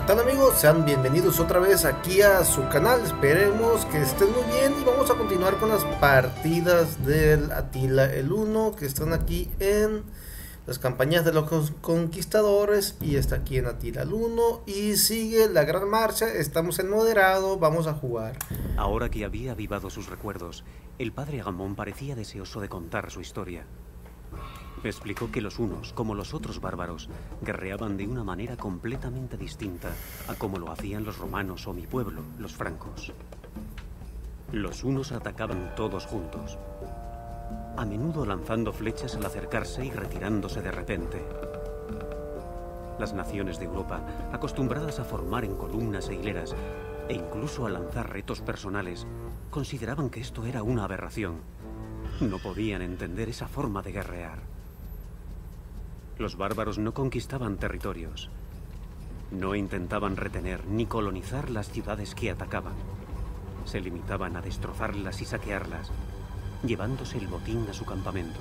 ¿Qué tal, amigos? Sean bienvenidos otra vez aquí a su canal. Esperemos que estén muy bien y vamos a continuar con las partidas del Attila el Uno que están aquí en las campañas de los conquistadores y está aquí en Attila el Uno y sigue la gran marcha. Estamos en moderado, vamos a jugar. Ahora que había avivado sus recuerdos, el padre Agamón parecía deseoso de contar su historia. Me explicó que los hunos, como los otros bárbaros, guerreaban de una manera completamente distinta a como lo hacían los romanos o mi pueblo, los francos. Los hunos atacaban todos juntos, a menudo lanzando flechas al acercarse y retirándose de repente. Las naciones de Europa, acostumbradas a formar en columnas e hileras, e incluso a lanzar retos personales, consideraban que esto era una aberración. No podían entender esa forma de guerrear. Los bárbaros no conquistaban territorios. No intentaban retener ni colonizar las ciudades que atacaban. Se limitaban a destrozarlas y saquearlas, llevándose el botín a su campamento.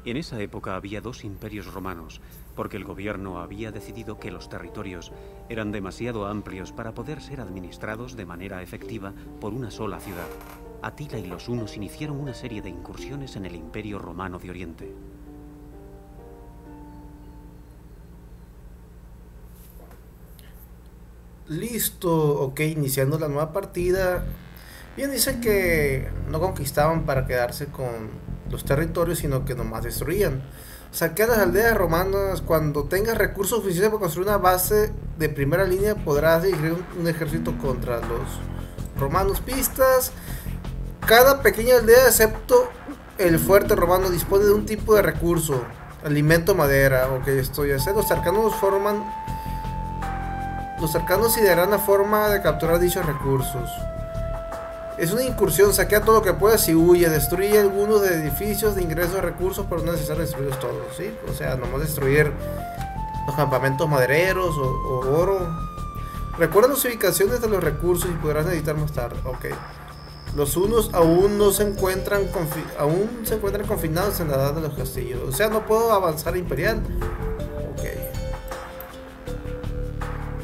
En esa época había dos imperios romanos, porque el gobierno había decidido que los territorios eran demasiado amplios para poder ser administrados de manera efectiva por una sola ciudad. Attila y los hunos iniciaron una serie de incursiones en el Imperio Romano de Oriente. Listo, ok, iniciando la nueva partida. Bien, dice que no conquistaban para quedarse con los territorios, sino que nomás destruían. Saquea las aldeas romanas. Cuando tengas recursos suficientes para construir una base de primera línea, podrás dirigir un ejército contra los romanos. Pistas: cada pequeña aldea, excepto el fuerte romano, dispone de un tipo de recurso: alimento, madera. Ok, esto ya sé. Los cercanos idearán la forma de capturar dichos recursos. Es una incursión, saquea todo lo que puedas y huye. Destruye algunos de edificios de ingreso de recursos, pero no es necesario destruirlos todos, ¿sí? O sea, nomás destruir los campamentos madereros o oro. Recuerda las ubicaciones de los recursos y podrás editar más tarde. Ok. Los hunos aún se encuentran confinados en la edad de los castillos. O sea, no puedo avanzar a imperial.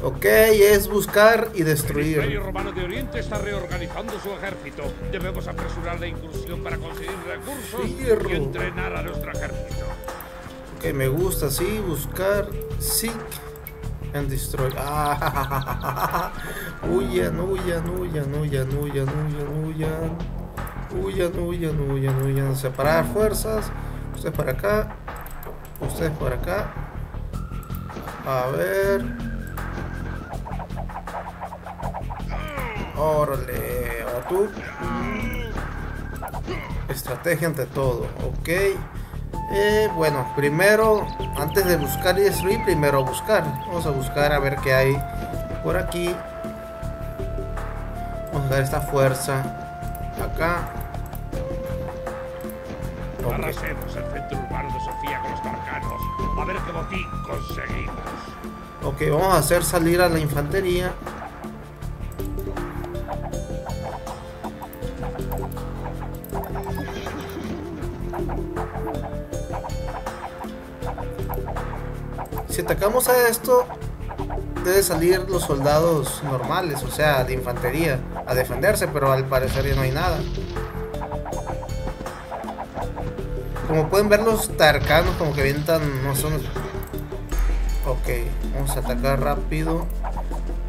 Ok, es buscar y destruir. El Imperio Romano de Oriente está reorganizando su ejército. Debemos apresurar la incursión para conseguir recursos y entrenar a nuestro ejército. Ok, me gusta, sí, buscar, seek and destroy. Huyan, huyan, huyan, huyan, huyan, huyan, huyan, huyan, huyan, huyan. Separar fuerzas. Ustedes para acá. Ustedes por acá. A ver. Órale, a tú. Estrategia ante todo, ok. Bueno, primero, antes de buscar y destruir, primero buscar. Vamos a buscar a ver qué hay por aquí. Vamos a dar esta fuerza acá. Arrasemos el centro urbano de Sofía con los tarcanos. A ver qué botín conseguimos. Ok, vamos a hacer salir a la infantería. Si atacamos a esto, deben salir los soldados normales, o sea, de infantería, a defenderse, pero al parecer ya no hay nada. Como pueden ver, los tarcanos como que avientan, no son... Ok, vamos a atacar rápido.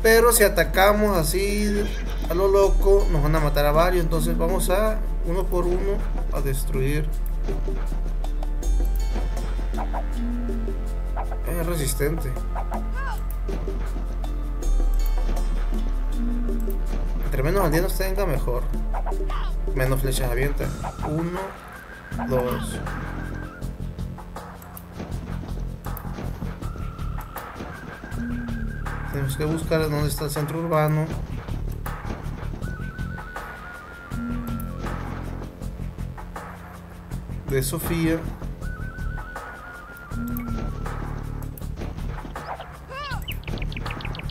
Pero si atacamos así a lo loco, nos van a matar a varios. Entonces vamos a, uno por uno, a destruir. Es resistente. Entre menos aldeanos tenga, mejor. Menos flechas avientan. 1, 2. Tenemos que buscar dónde está el centro urbano. De Sofía.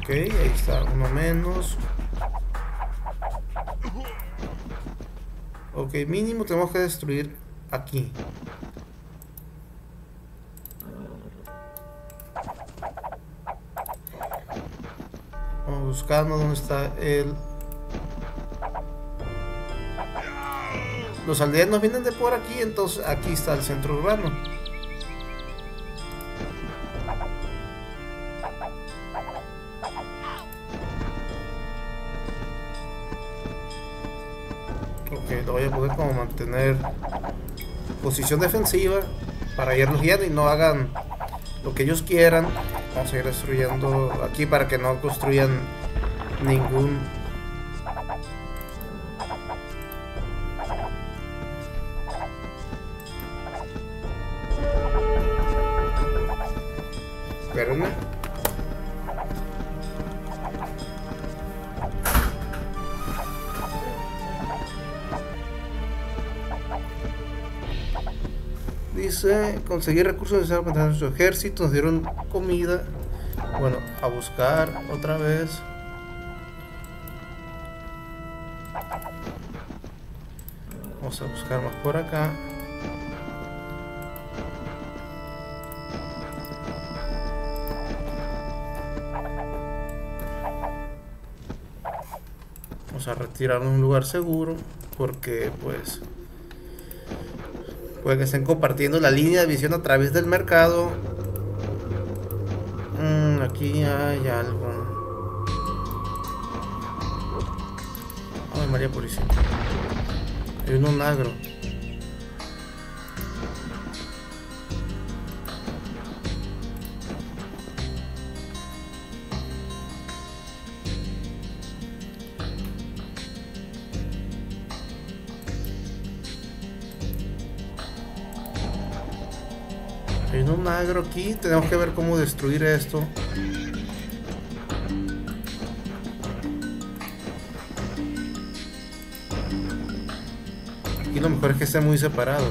Ok, ahí está, uno menos. Ok, mínimo tenemos que destruir aquí. buscando dónde está él. Los aldeanos vienen de por aquí, entonces aquí está el centro urbano. Ok, lo voy a poder como mantener posición defensiva para irlos guiando y no hagan lo que ellos quieran. Vamos a ir destruyendo aquí para que no construyan ningún... Espérenme. Dice, conseguir recursos necesarios para mantener su ejército, nos dieron comida. Bueno, a buscar otra vez. Vamos a buscar más por acá. Vamos a retirarnos a un lugar seguro porque pues puede que estén compartiendo la línea de visión a través del mercado. Aquí hay algo. Ay, María Purísima. Hay un agro. Hay un agro aquí, tenemos que ver cómo destruir esto. Aquí lo mejor es que esté muy separado.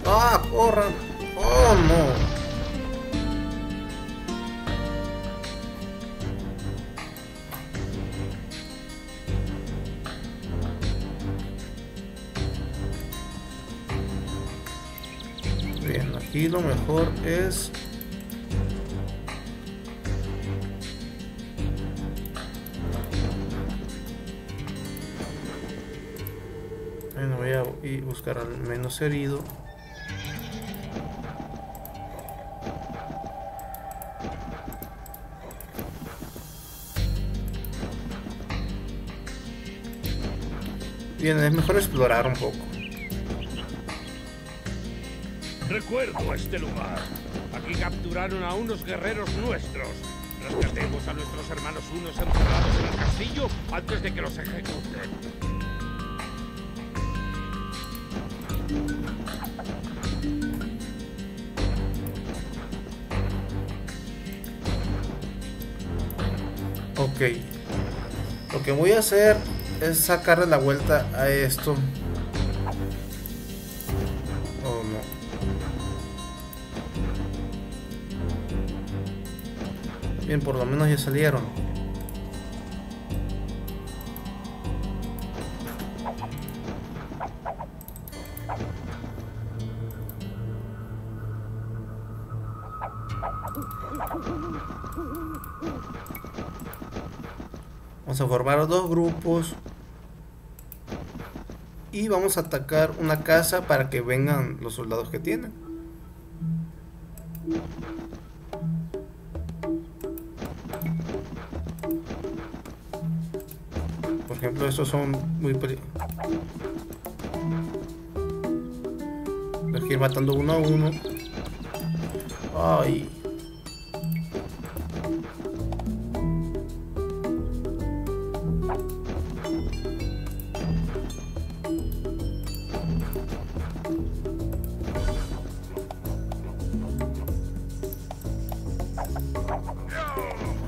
¡Ah, corran! ¡Oh, no! Aquí lo mejor es bueno, voy a buscar al menos herido. Bien, es mejor explorar un poco. Recuerdo este lugar. Aquí capturaron a unos guerreros nuestros. Rescatemos a nuestros hermanos unos encerrados en el castillo antes de que los ejecuten. Ok. Lo que voy a hacer es sacarle la vuelta a esto. Bien, por lo menos ya salieron. Vamos a formar dos grupos. Y vamos a atacar una casa para que vengan los soldados que tienen. Por ejemplo, estos son muy peligrosos. Hay que ir matando uno a uno. Ay.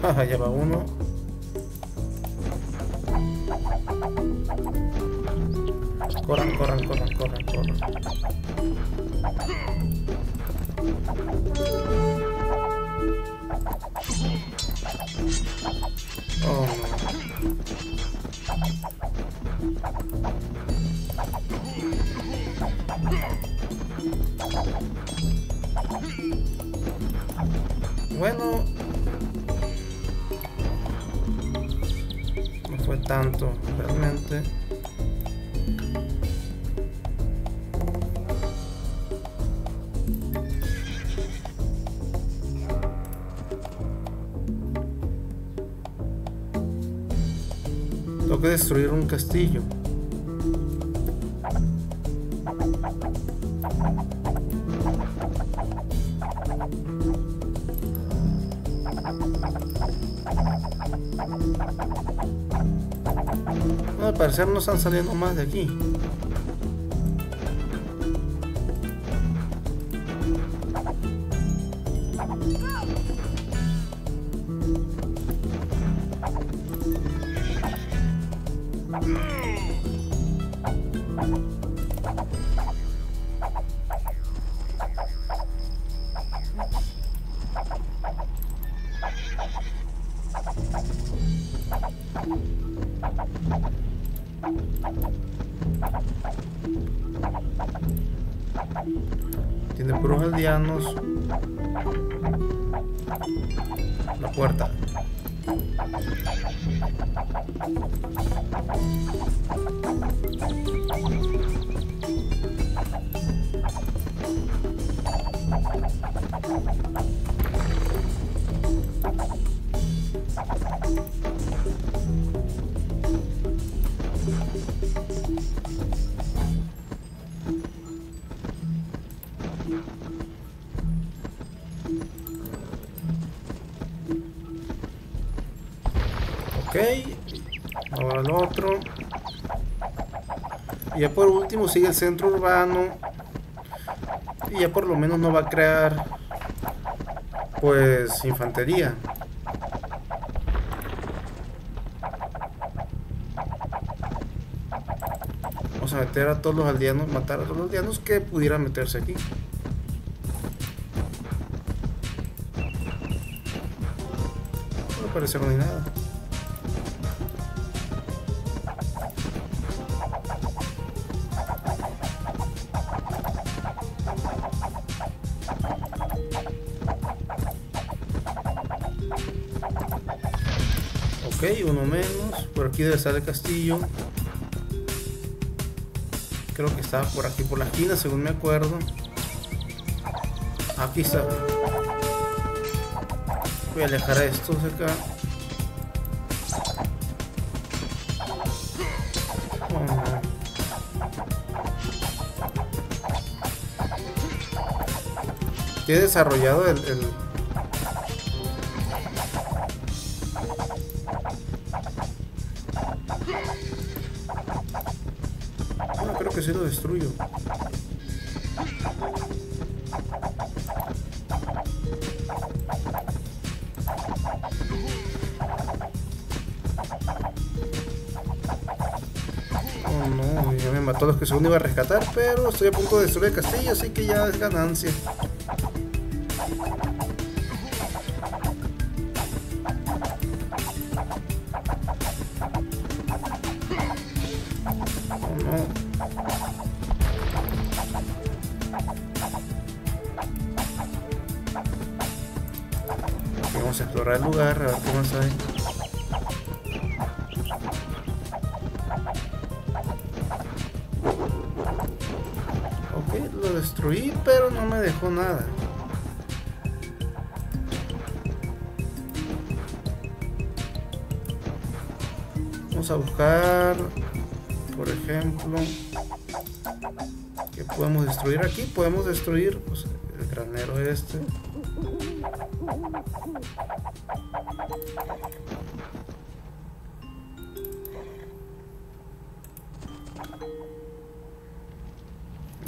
Jaja, ya va uno. Corran, corran, corran, corran, corran. Oh, no. Bueno, no fue tanto realmente. Tengo que destruir un castillo. No, al parecer no están saliendo más de aquí. Tiene puros aldeanos. La puerta. Ok, ahora el otro. Y ya por último sigue el centro urbano. Y ya por lo menos no va a crear pues infantería. Vamos a meter a todos los aldeanos, matar a todos los aldeanos que pudieran meterse aquí. No me parece ni nada. Ok, uno menos. Por aquí debe estar el castillo. Creo que estaba por aquí, por la esquina, según me acuerdo. Aquí está. Voy a alejar a estos acá. Oh, no. He desarrollado el... No, creo que sí lo destruyo. Oh no, ya me mató a los que según iba a rescatar, pero estoy a punto de destruir el castillo, así que ya es ganancia. Vamos a explorar el lugar, a ver qué más hay. Ok, lo destruí, pero no me dejó nada. Vamos a buscar, por ejemplo, ¿qué podemos destruir aquí? Podemos destruir pues, el granero este.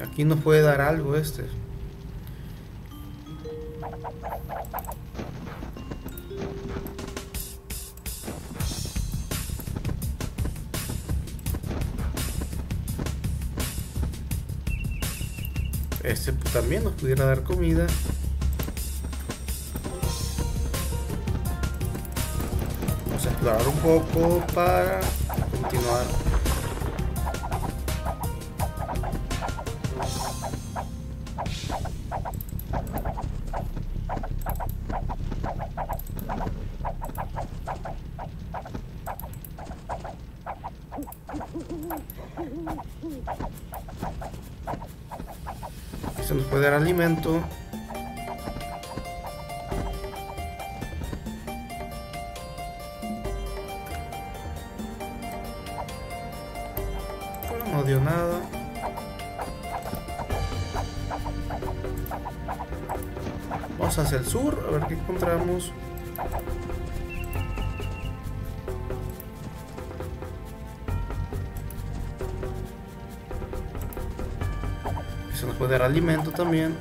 Aquí nos puede dar algo este. Este pues, también nos pudiera dar comida. Vamos a explorar un poco para continuar. Aquí se nos puede dar alimento. Pero no dio nada. Vamos hacia el sur, a ver qué encontramos. Se nos puede dar alimento también.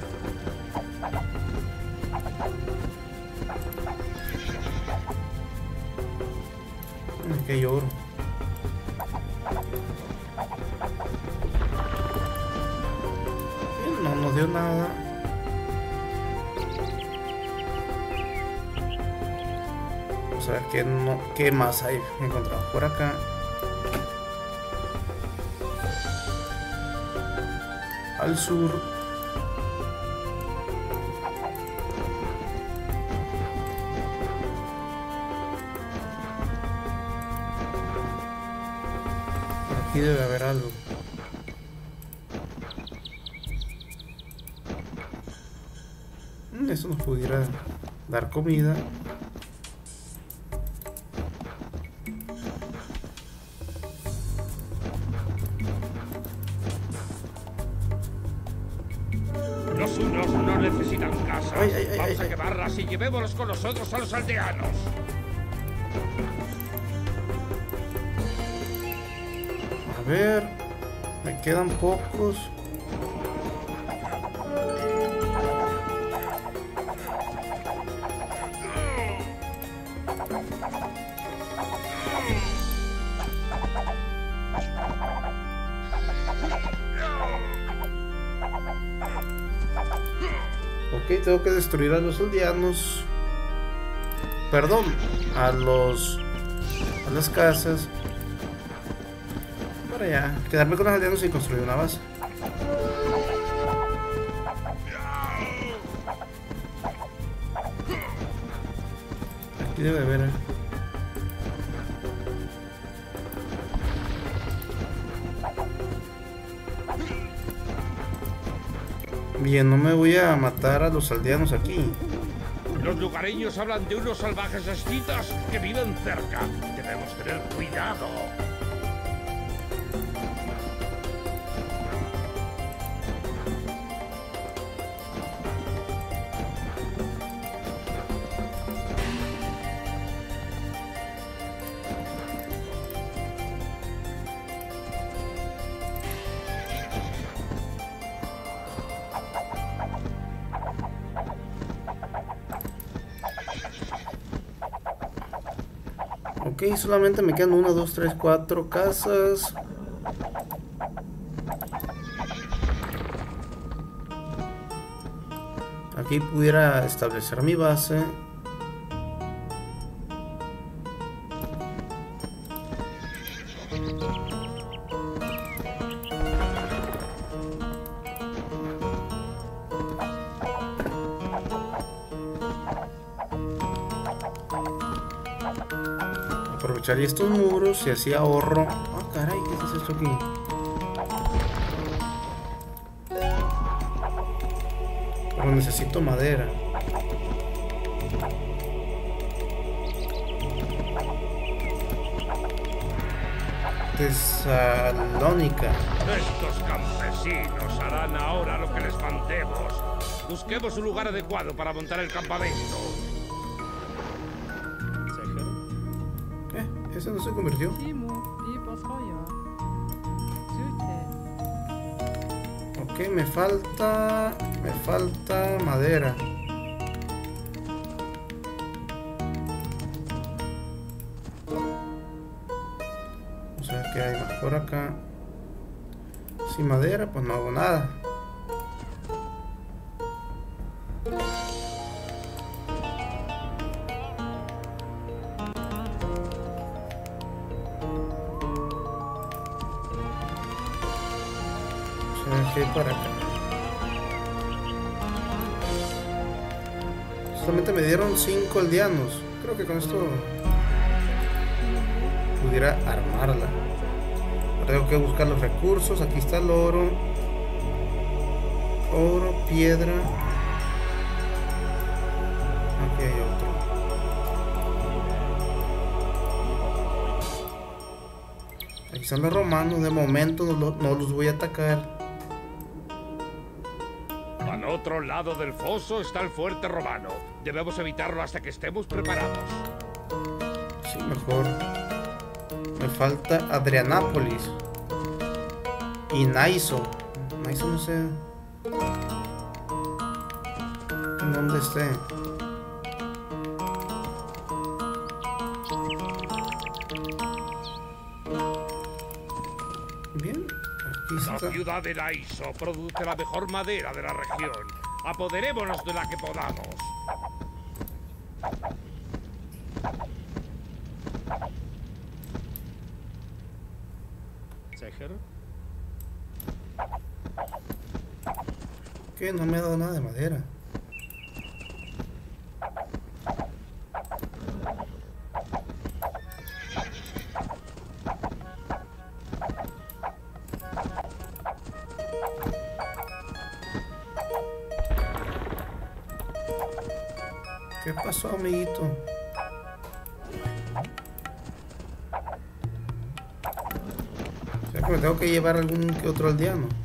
Aquí hay oro. Y no nos dio nada. Vamos a ver qué más hay encontrado por acá. Al sur. Aquí debe haber algo. Eso nos pudiera dar comida. Los unos no necesitan casas. Vamos a ay. quemarlas y llevémoslos con nosotros a los aldeanos. A ver, me quedan pocos. Ok, tengo que destruir a los aldeanos. Perdón, a las casas. Para ya quedarme con los aldeanos y construir una base. Aquí debe haber. Bien, no me voy a matar a los aldeanos aquí. Los lugareños hablan de unos salvajes escitas que viven cerca. Debemos tener cuidado. Ok, solamente me quedan 1, 2, 3, 4 casas. Aquí pudiera establecer mi base. Aprovecharía estos muros y así ahorro. Ah, caray, ¿qué es esto aquí? Pero necesito madera. Tesalónica. Estos campesinos harán ahora lo que les mandemos. Busquemos un lugar adecuado para montar el campamento. ¿Ese no se convirtió? Ok, me falta madera. Vamos a ver qué hay más por acá. Sin madera, pues no hago nada. ¿Qué hay por acá? Solamente me dieron 5 aldeanos. Creo que con esto pudiera armarla. Tengo que buscar los recursos. Aquí está el oro. Oro, piedra. Aquí hay otro. Aquí están los romanos. De momento no los voy a atacar. Al otro lado del foso está el fuerte romano. Debemos evitarlo hasta que estemos preparados. Sí, mejor. Me falta Adrianápolis. Y Naiso. Naiso no sé en dónde esté. Bien, aquí La está. ciudad de Naiso produce la mejor madera de la región. Apoderémonos de la que podamos. Que no me ha dado nada de madera. ¿Qué pasó, amiguito? O sea que me tengo que llevar algún que otro aldeano.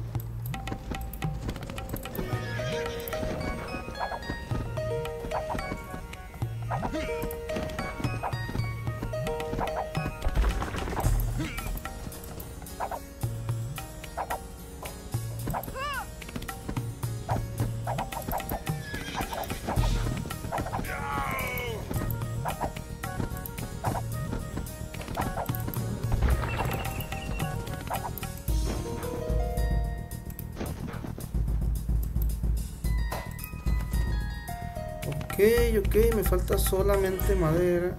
Ok, me falta solamente madera.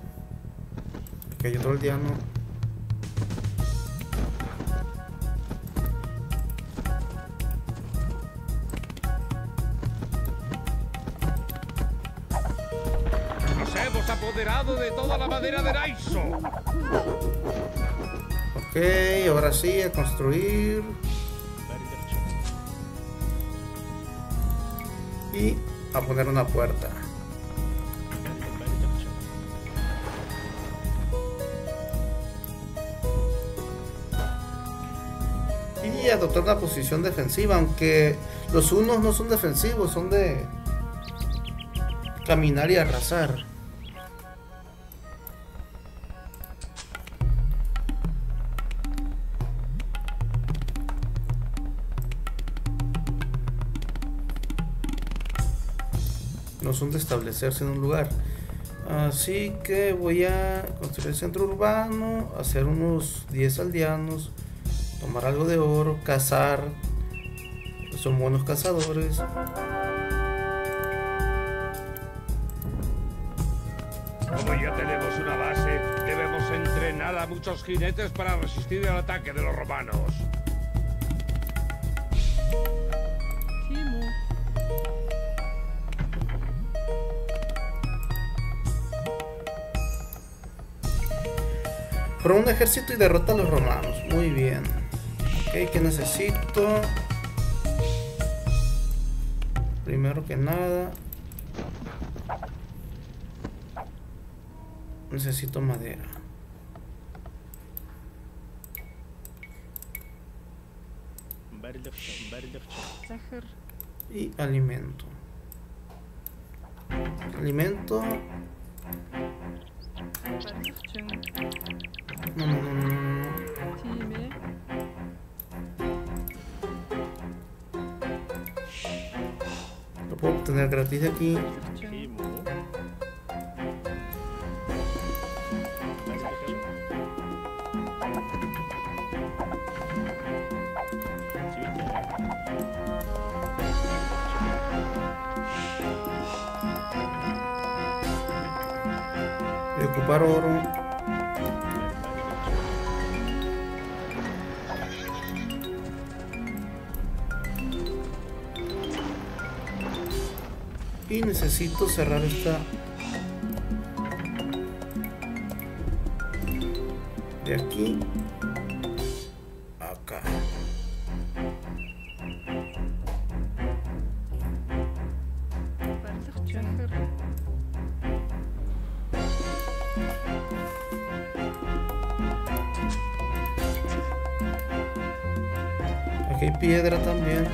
Aquí hay otro aldeano. Nos hemos apoderado de toda la madera de Naiso. Ok, ahora sí, a construir. Y a poner una puerta. Y adoptar una posición defensiva, aunque los unos no son defensivos, son de caminar y arrasar. No son de establecerse en un lugar. Así que voy a construir el centro urbano, hacer unos 10 aldeanos, tomar algo de oro, cazar. Son buenos cazadores. Como ya tenemos una base, debemos entrenar a muchos jinetes para resistir el ataque de los romanos. Forma un ejército y derrota a los romanos. Muy bien. Ok, ¿qué necesito? Primero que nada, necesito madera. Y alimento. Alimento. No. Lo puedo obtener gratis de aquí. Voy a ocupar oro. Y necesito cerrar esta de aquí Aquí hay piedra también.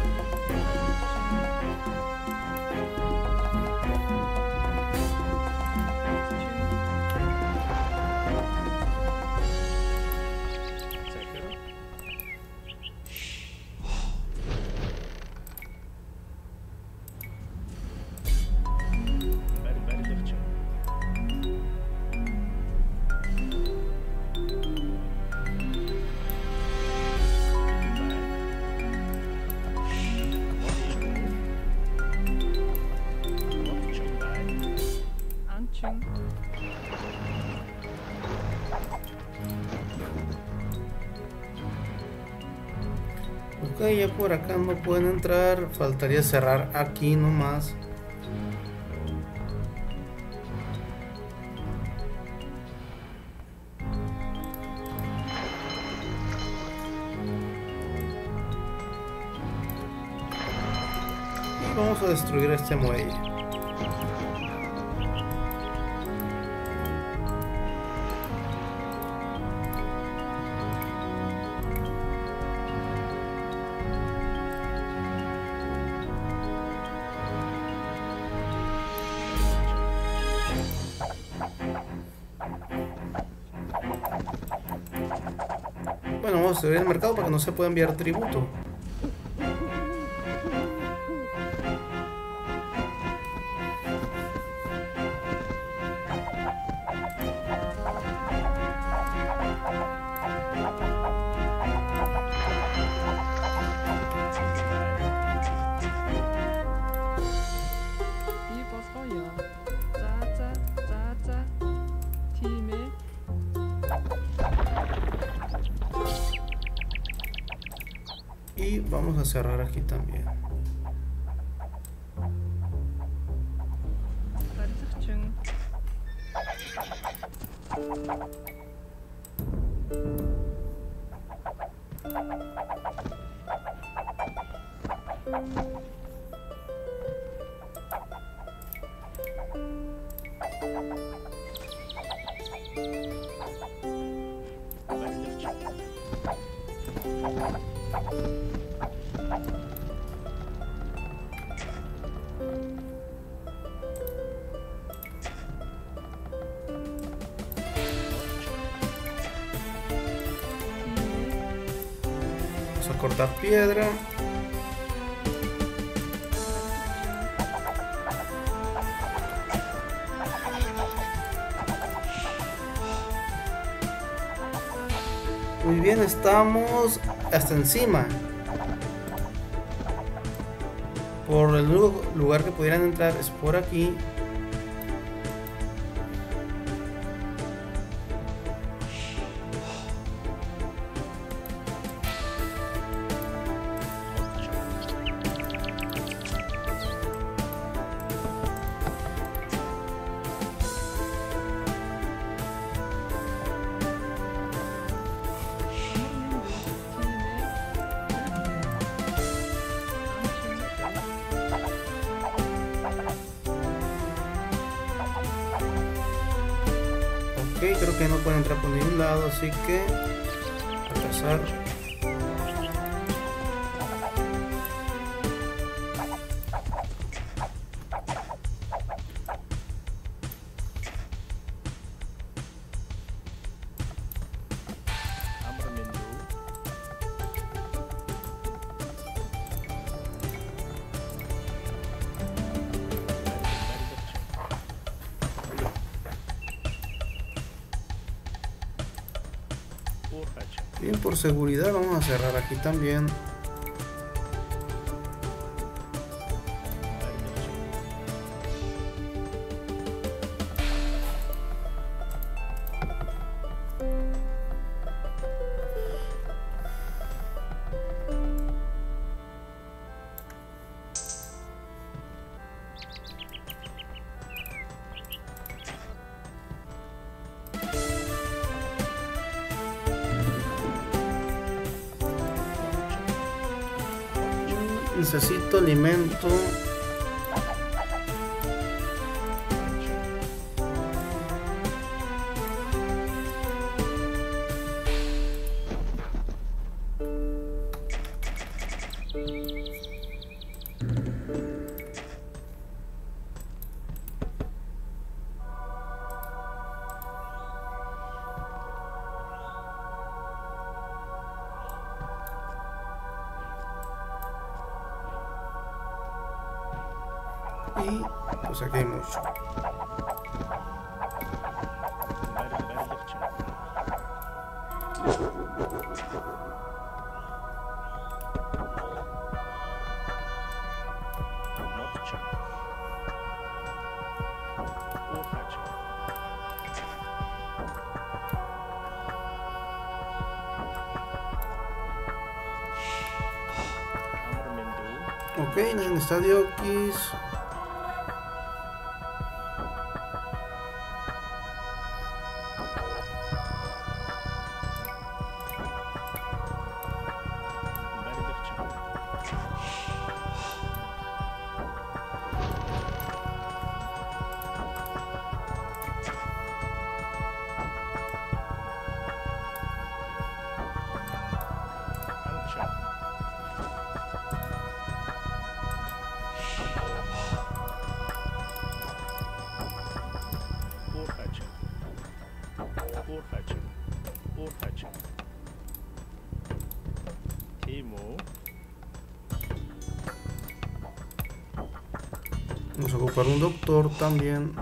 Ok, ya por acá no pueden entrar. Faltaría cerrar aquí nomás. Y vamos a destruir este muelle. Bueno, vamos a subir el mercado para que no se pueda enviar tributo. Y vamos a cerrar aquí también. Vamos a cortar piedra. Muy bien, estamos hasta encima. Por el único lugar que pudieran entrar es por aquí. Creo que no pueden entrar por ningún lado, así que a pasar. Bien, por seguridad vamos a cerrar aquí también. Necesito alimento. Y pues aquí hay mucho. Ok, en el estadio X. Vamos a ocupar un doctor también.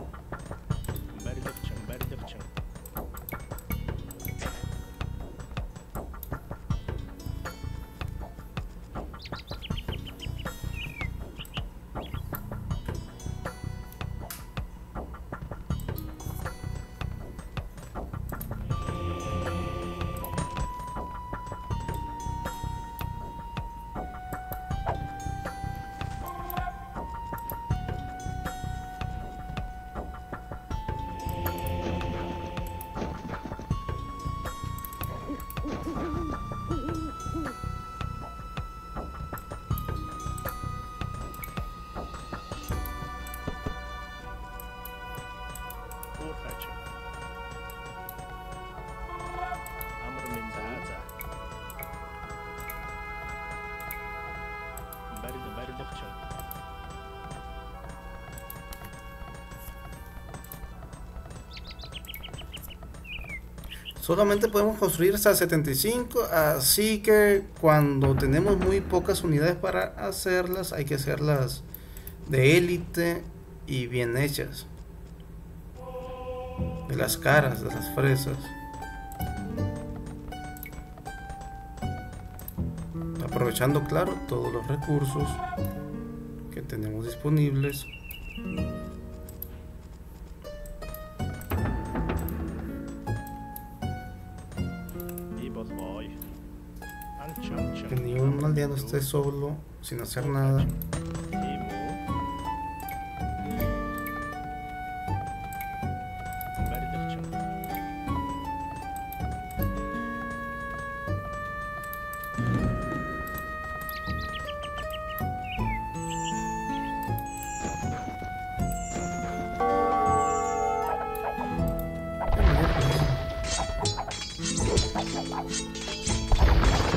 Solamente podemos construir hasta 75, así que cuando tenemos muy pocas unidades para hacerlas, hay que hacerlas de élite y bien hechas. De las caras, de las fresas. Aprovechando, claro, todos los recursos que tenemos disponibles. Que ni un aldeano esté solo, sin hacer nada.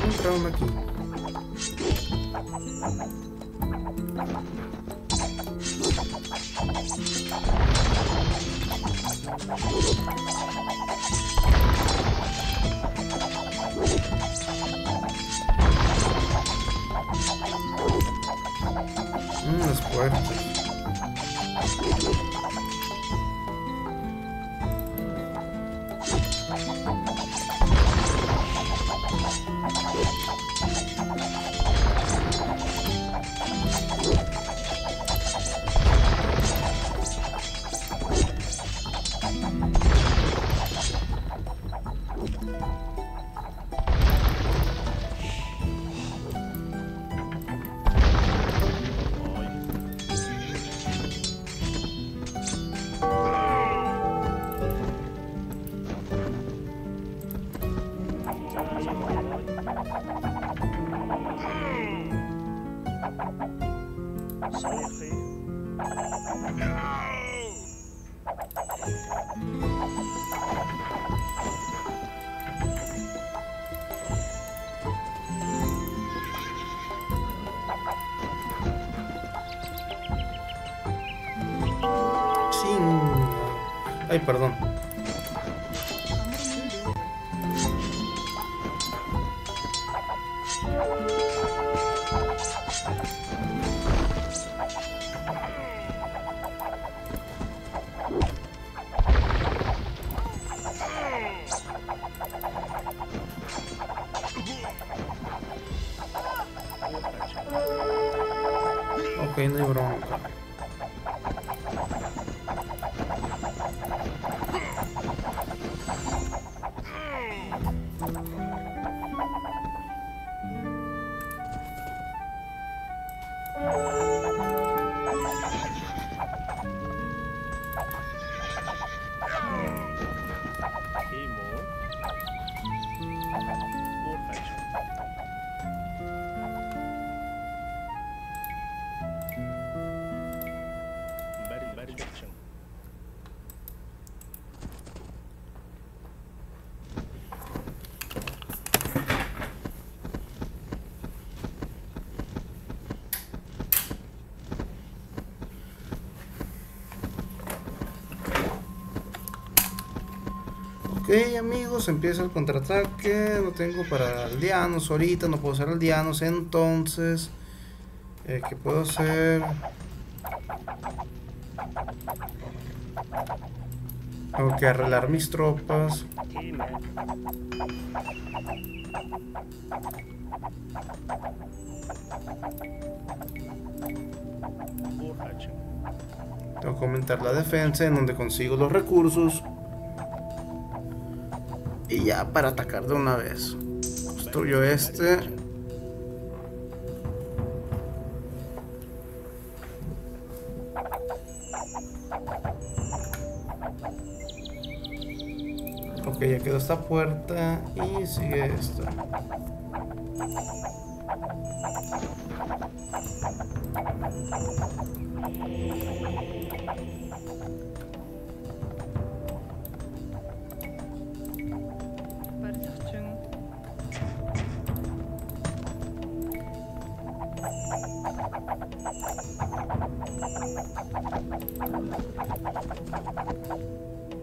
Entraron aquí. Las puertas. Ay, perdón. Ok, no hay bronca. Ok, amigos, empieza el contraataque. No tengo para aldeanos ahorita, no puedo hacer aldeanos. Entonces, ¿qué puedo hacer? Tengo que arreglar mis tropas. Tengo que aumentar la defensa en donde consigo los recursos. Y ya para atacar de una vez. Construyo este. Ok, ya quedó esta puerta y sigue esta.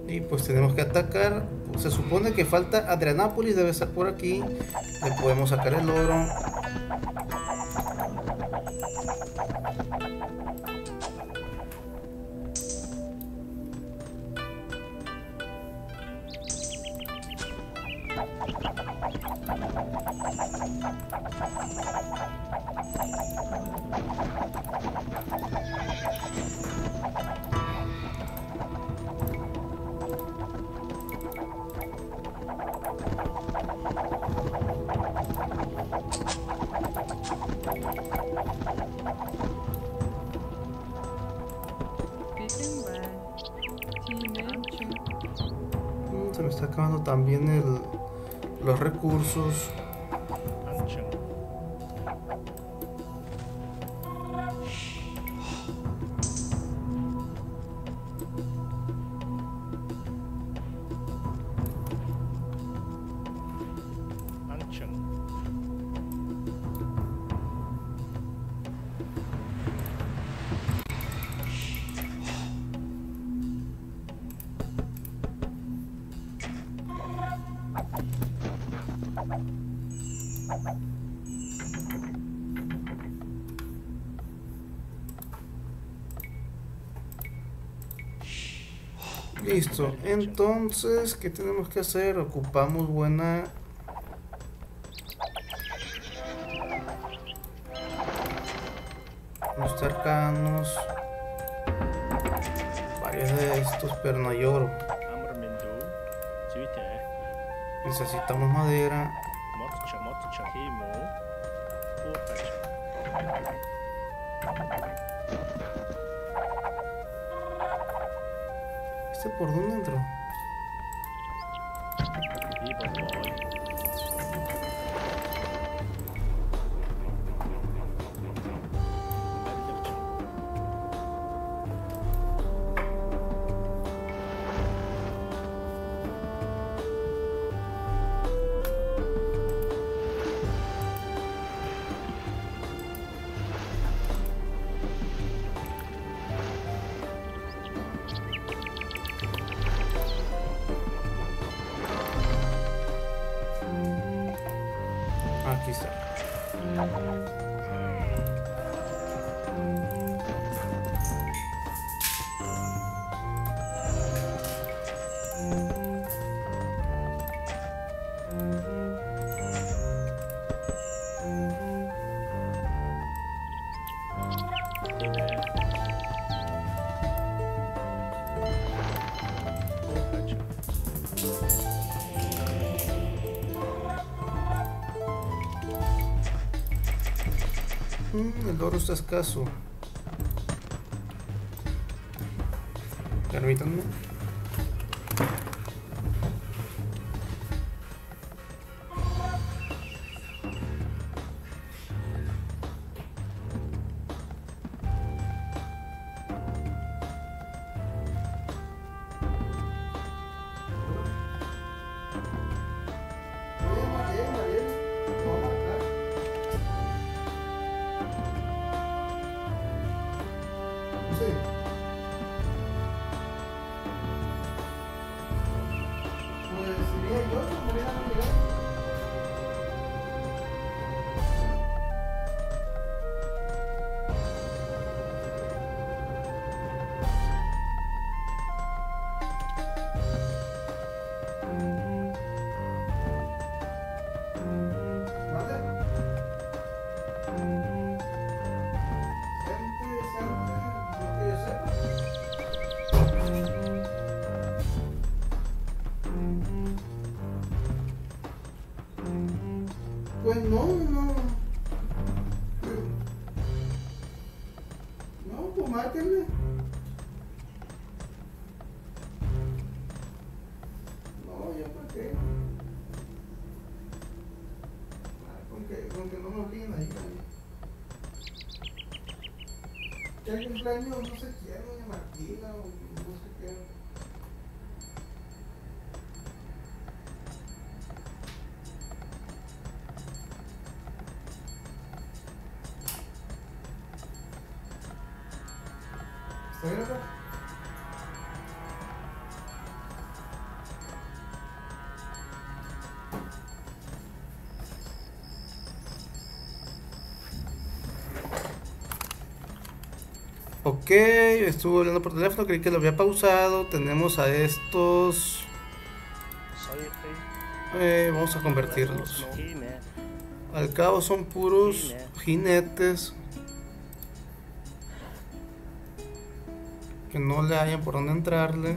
Y pues tenemos que atacar. Se supone que falta Adrianápolis, debe estar por aquí. Le podemos sacar el oro. Se me está acabando también los recursos. Listo, entonces, ¿qué tenemos que hacer? Ocupamos buena... los cercanos. Varios de estos, pero no hay oro. Necesitamos madera. ¿Este por dónde entró? El oro está escaso. Permítanme. Pues no. No, pues mátenme. No, ¿yo para qué? Con que no me obliguen ahí. Que el cumpleaños no sé quién, doña Martina o no sé qué. ¿Está bien acá? Ok, estuve hablando por teléfono, creí que lo había pausado. Tenemos a estos. Vamos a convertirlos. Al cabo son puros jinetes que no le hayan por dónde entrarle.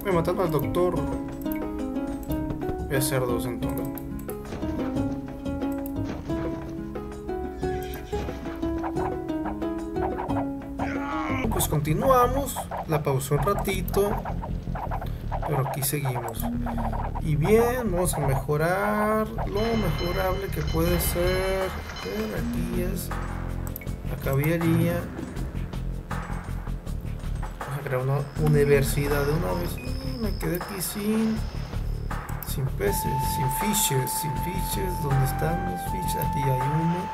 Me mataron al doctor. Voy a hacer dos entonces. Pues continuamos. La pausó un ratito, pero aquí seguimos. Y bien, vamos a mejorar lo mejorable que puede ser. Aquí es la caballería. Vamos a crear una universidad de una vez. Me quedé aquí sin peces, sin fishes. ¿Dónde están los fishes? Aquí hay uno.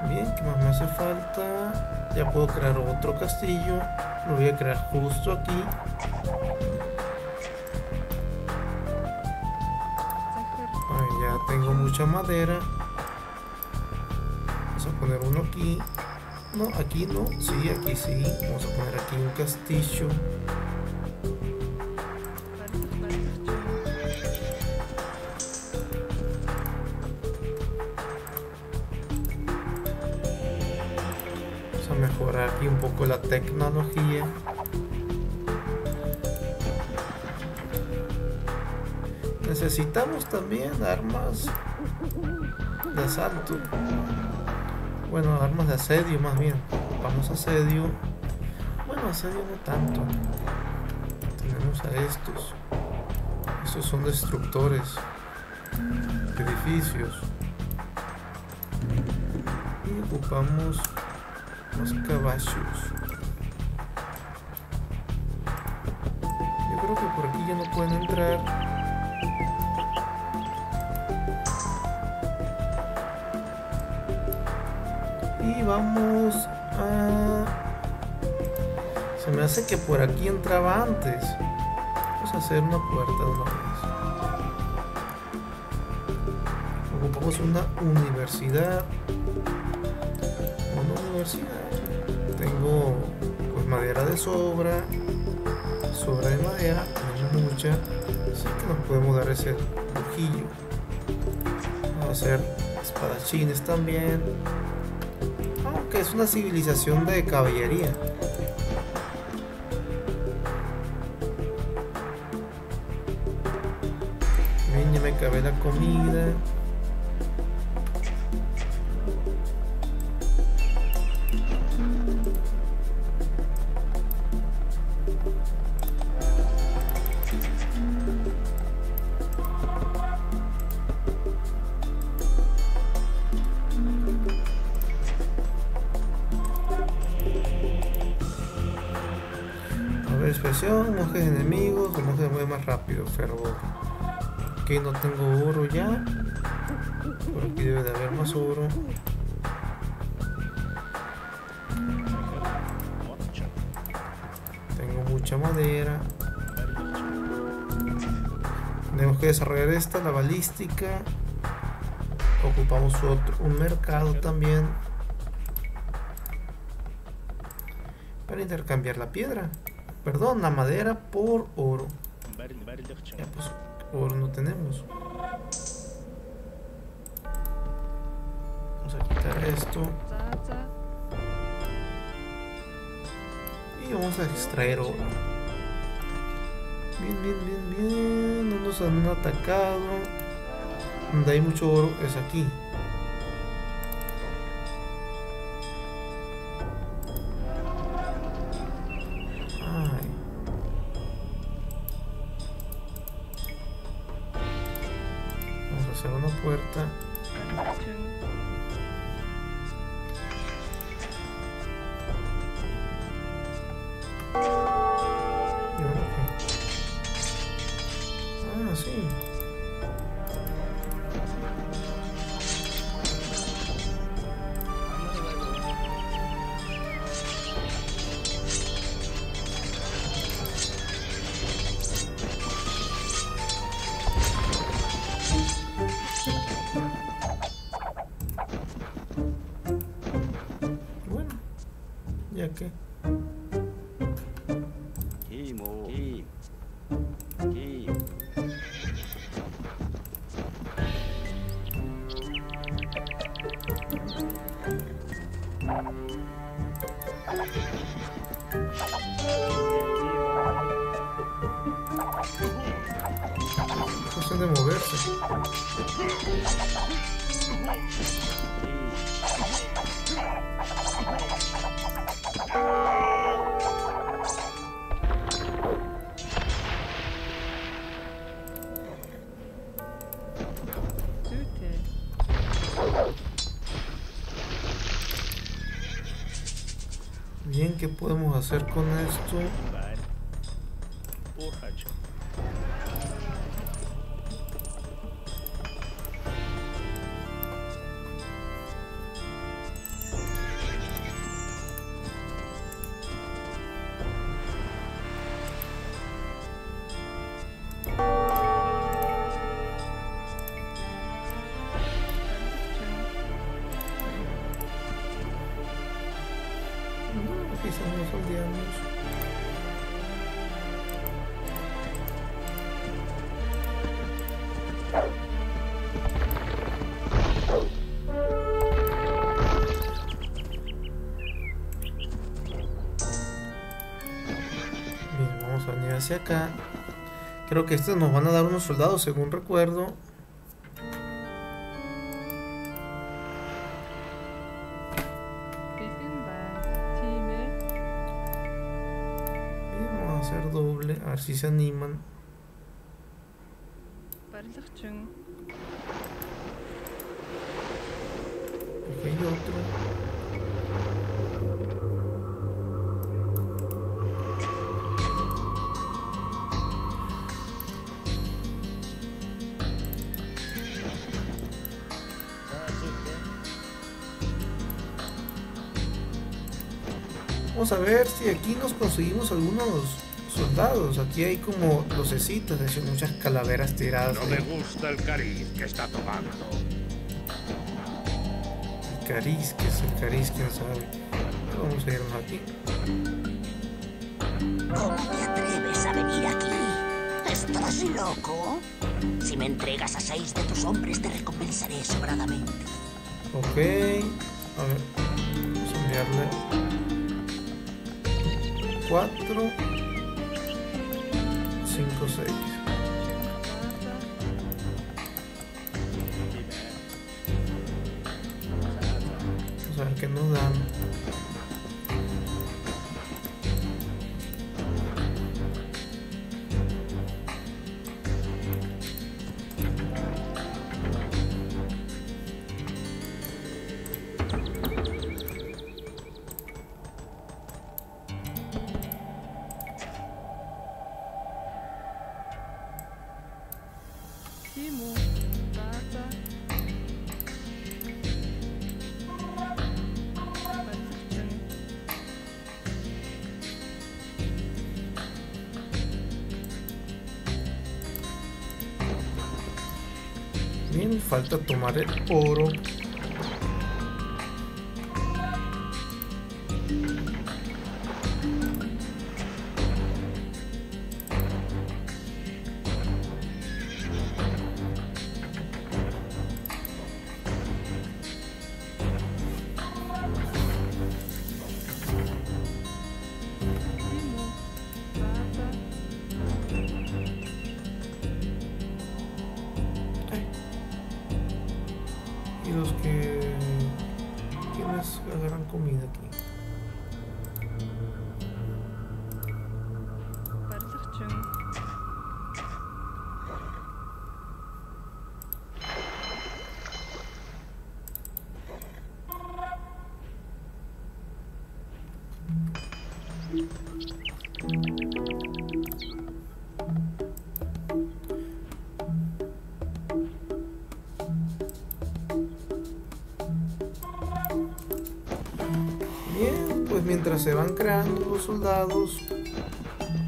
Bien, ¿qué más me hace falta? Ya puedo crear otro castillo. Lo voy a crear justo aquí. Ya tengo mucha madera. Vamos a poner uno aquí. No, aquí no. Sí, aquí sí. Vamos a poner aquí un castillo. Mejorar aquí un poco la tecnología. Necesitamos también armas de asalto. Bueno, armas de asedio más bien. Vamos a asedio. Bueno, asedio no tanto. Tenemos a estos. Estos son destructores de edificios. Y ocupamos los caballos. Yo creo que por aquí ya no pueden entrar. Y vamos a... Se me hace que por aquí entraba antes. Vamos a hacer una puerta de una vez. Ocupamos una universidad. ver si tengo pues madera de sobra de madera, tenemos mucha, así que nos podemos dar ese lujillo. Vamos a hacer espadachines también, aunque es una civilización de caballería. Bien, ya me acabé la comida. Expresión, monjes enemigos, o monjes mueve más rápido, fervor. Ok, no tengo oro ya. Por aquí debe de haber más oro. Tengo mucha madera. Tenemos que desarrollar esta, la balística. Ocupamos un mercado también para intercambiar la piedra. Perdón, la madera por oro. Ya pues, oro no tenemos. Vamos a quitar esto. Y vamos a extraer oro. Bien, bien, bien, bien. No nos han atacado. Donde hay mucho oro es aquí. Hacer una puerta. ¿Y ahora qué? Ah, sí. Ya que cuestión de moverse. Bien, ¿qué podemos hacer con esto? Quizás nos olvidamos. Bien, vamos a venir hacia acá. Creo que estos nos van a dar unos soldados, según recuerdo. Hacer doble, a ver si se animan. Aquí hay otro. Vamos a ver si aquí nos conseguimos algunos soldados. Aquí hay como lucecitas, de hecho muchas calaveras tiradas. No me gusta el cariz que está tomando. Cariz, ¿qué es el Cariz? ¿Quién sabe? Vamos a irnos aquí. ¿Cómo te atreves a venir aquí? ¿Estás loco? Si me entregas a 6 de tus hombres, te recompensaré sobradamente. Ok. A ver. Vamos a enviarle 4, 5, 6. Vamos a ver qué nos dan. Bien, falta tomar el oro. Y los que... ¿Quiénes agarran comida aquí? Bien, pues mientras se van creando los soldados,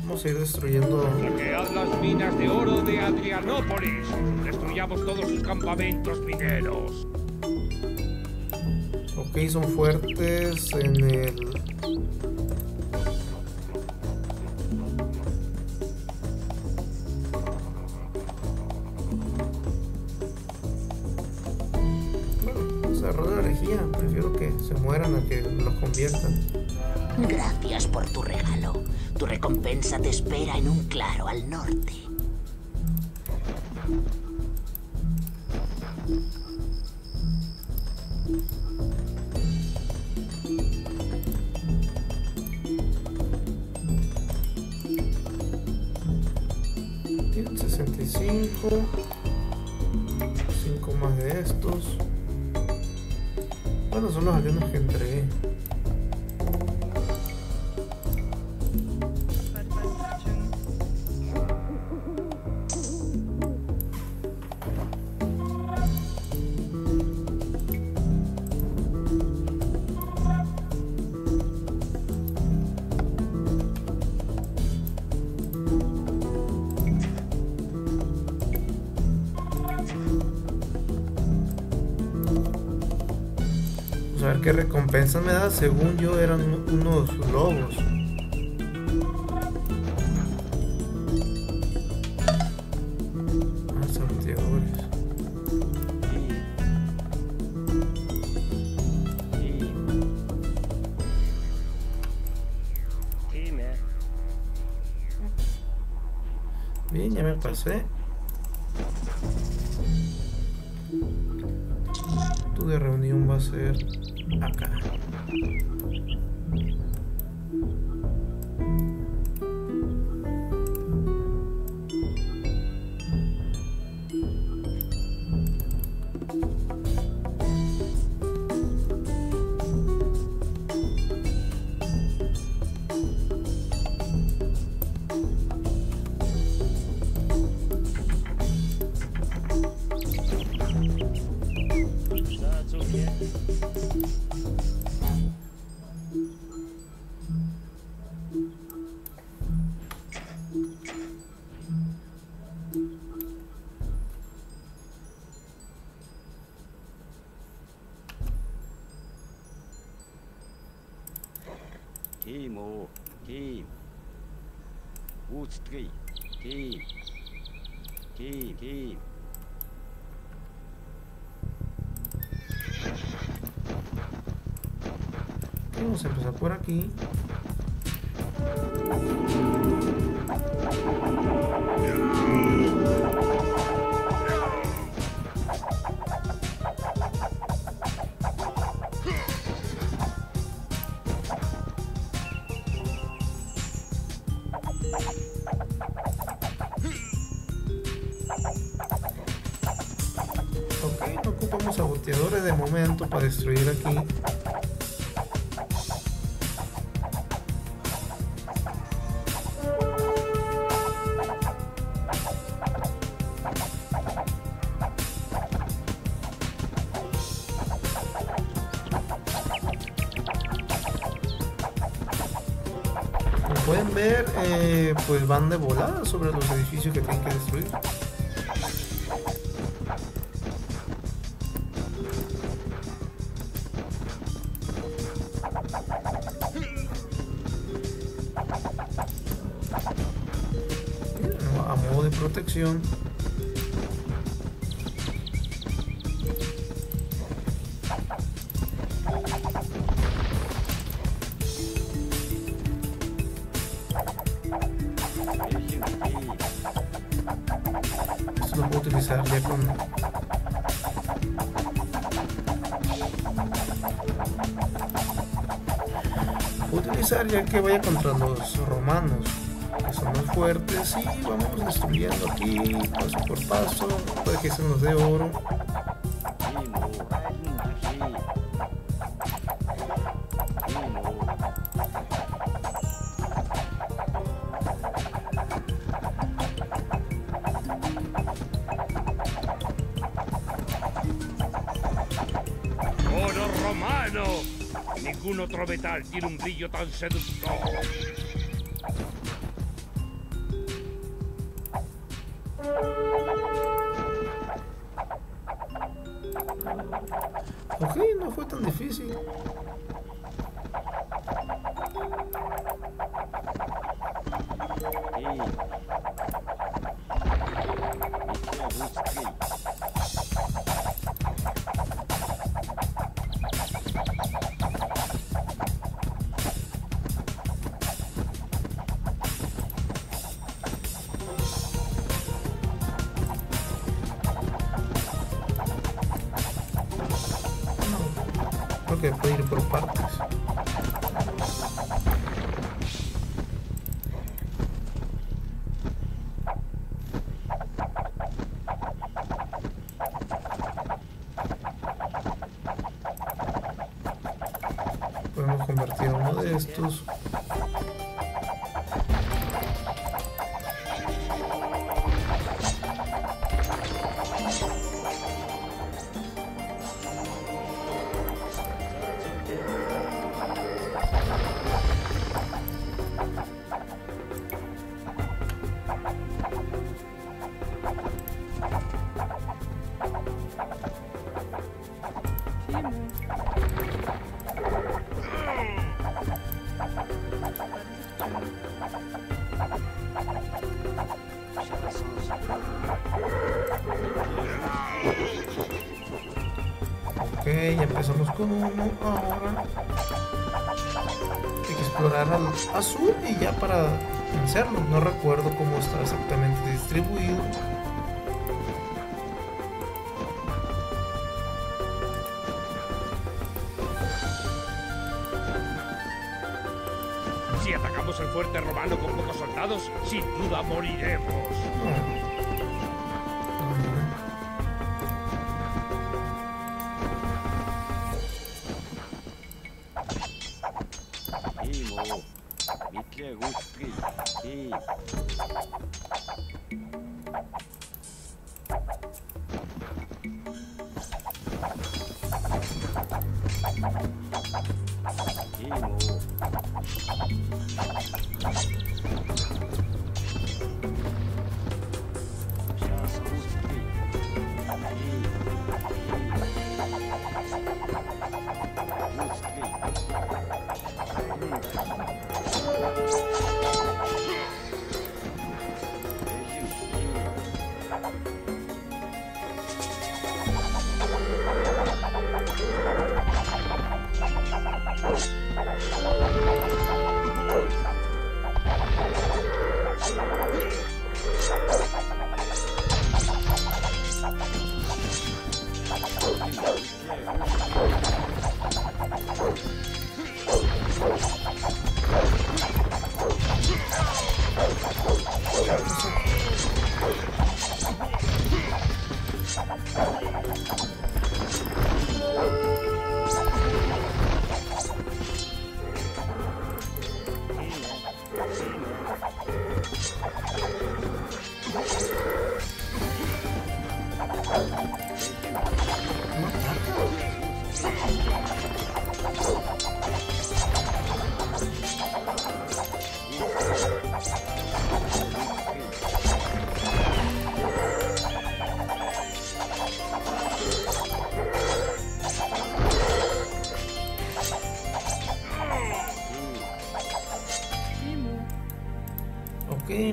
vamos a ir destruyendo. Saquead las minas de oro de Adrianópolis. Destruyamos todos sus campamentos mineros. Ok, son fuertes en el... Desarrollo de herejía. Prefiero que se mueran a que los conviertan. Gracias por tu regalo. Tu recompensa te espera en un claro al norte. Tienen 65. 5 más de estos. Bueno, son los aldeanos que entregué. A ver qué recompensa me da. Según yo eran unos lobos. Ah, salteadores. Bien, ya me pasé. Tu de reunión va a ser acá. Timo, Tim. Ustri, Tim. Tim. Vamos a empezar por aquí. Ok, no ocupamos saboteadores de momento para destruir aquí. Como pueden ver, pues van de volada sobre los edificios que tienen que destruir. A modo de protección. Esto lo puedo utilizar ya con... Puedo utilizar ya que vaya contra los romanos, que son más fuertes, y vamos destruyendo aquí paso por paso para que se nos dé oro. ¡Oro romano! Ningún otro metal tiene un brillo tan seductor. Ok, no fue tan difícil. Creo que puede ir por partes. Podemos convertir a uno de estos. Ok, ya empezamos con uno. Ahora hay que explorar al azul y ya para vencerlo. No recuerdo cómo está exactamente distribuido. Si atacamos el fuerte romano con pocos soldados, sin duda moriremos.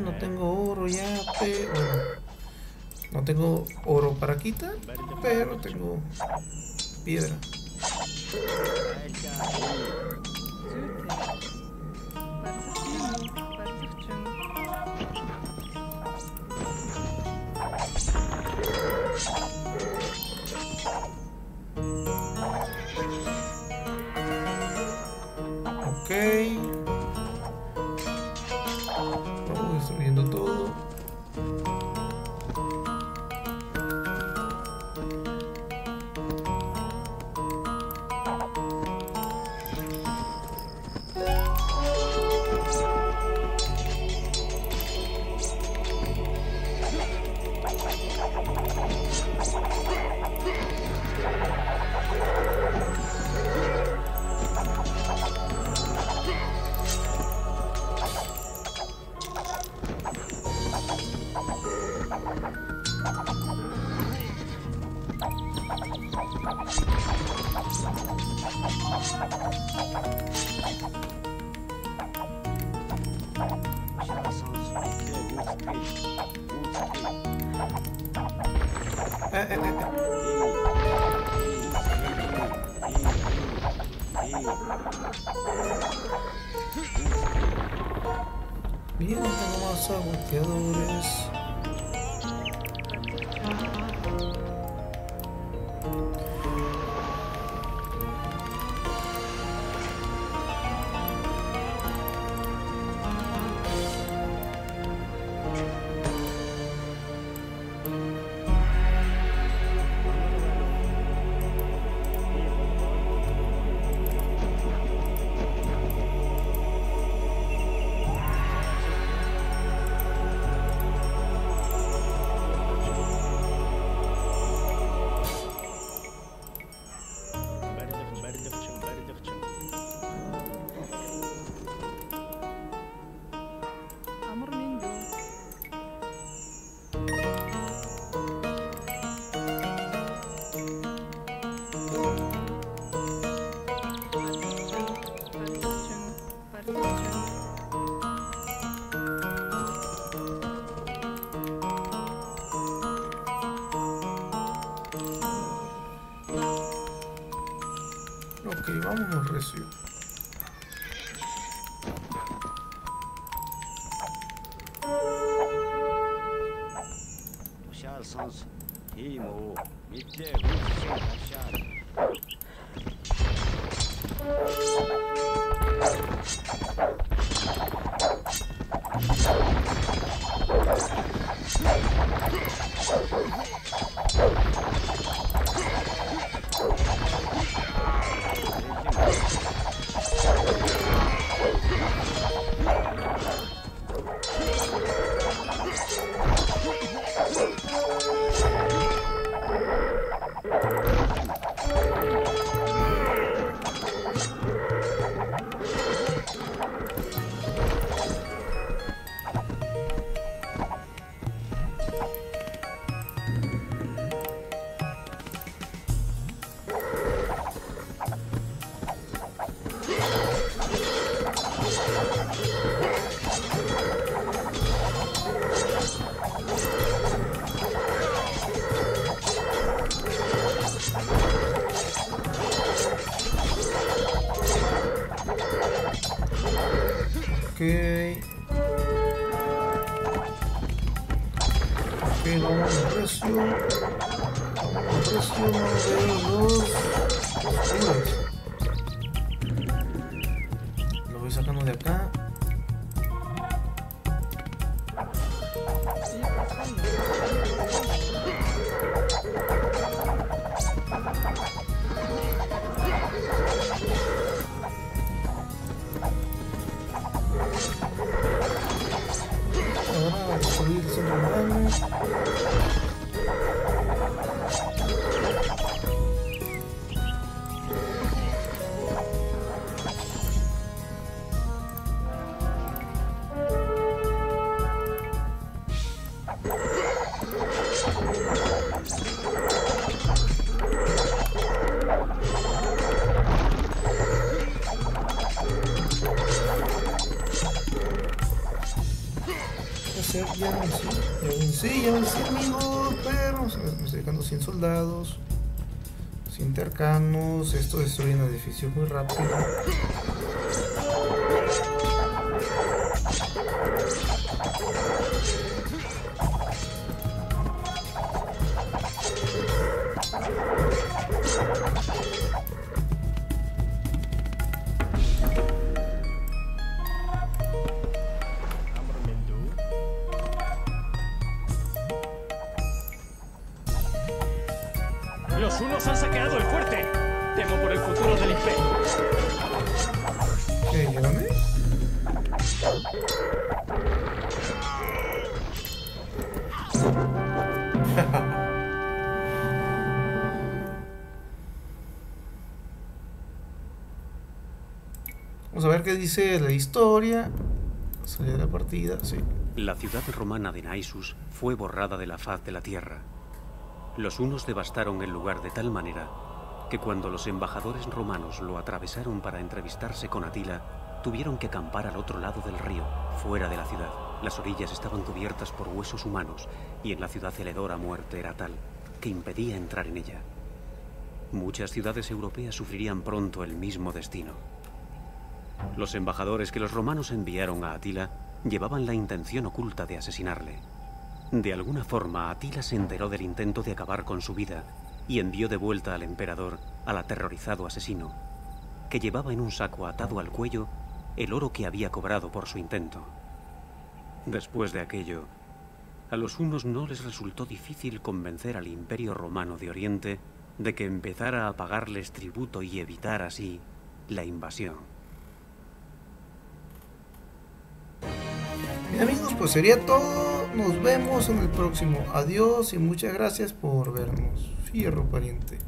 No tengo oro ya, pero no tengo oro para quitar, pero tengo piedra. Ok. Destruyendo todo. Bien, tengo más saboteadores. Ok, vámonos recio. Ok, vamos a precio. Precio de los oscuros. voy sacando de acá. Ahora a destruir esos romanos. Ya vencí amigos, pero me estoy dejando 100 soldados, 100 tercanos. Esto destruye un edificio muy rápido. Los hunos han saqueado el fuerte. Temo por el futuro del imperio. ¿Qué? Llévame. Vamos a ver qué dice la historia. Salir de la partida, sí. La ciudad romana de Naissus fue borrada de la faz de la tierra. Los hunos devastaron el lugar de tal manera que cuando los embajadores romanos lo atravesaron para entrevistarse con Atila, tuvieron que acampar al otro lado del río, fuera de la ciudad. Las orillas estaban cubiertas por huesos humanos y en la ciudad el hedor a muerte era tal que impedía entrar en ella. Muchas ciudades europeas sufrirían pronto el mismo destino. Los embajadores que los romanos enviaron a Atila llevaban la intención oculta de asesinarle. De alguna forma, Atila se enteró del intento de acabar con su vida y envió de vuelta al emperador al aterrorizado asesino, que llevaba en un saco atado al cuello el oro que había cobrado por su intento. Después de aquello, a los hunos no les resultó difícil convencer al Imperio Romano de Oriente de que empezara a pagarles tributo y evitar así la invasión. Bien amigos, pues sería todo. Nos vemos en el próximo. Adiós y muchas gracias por vernos. Fierro pariente.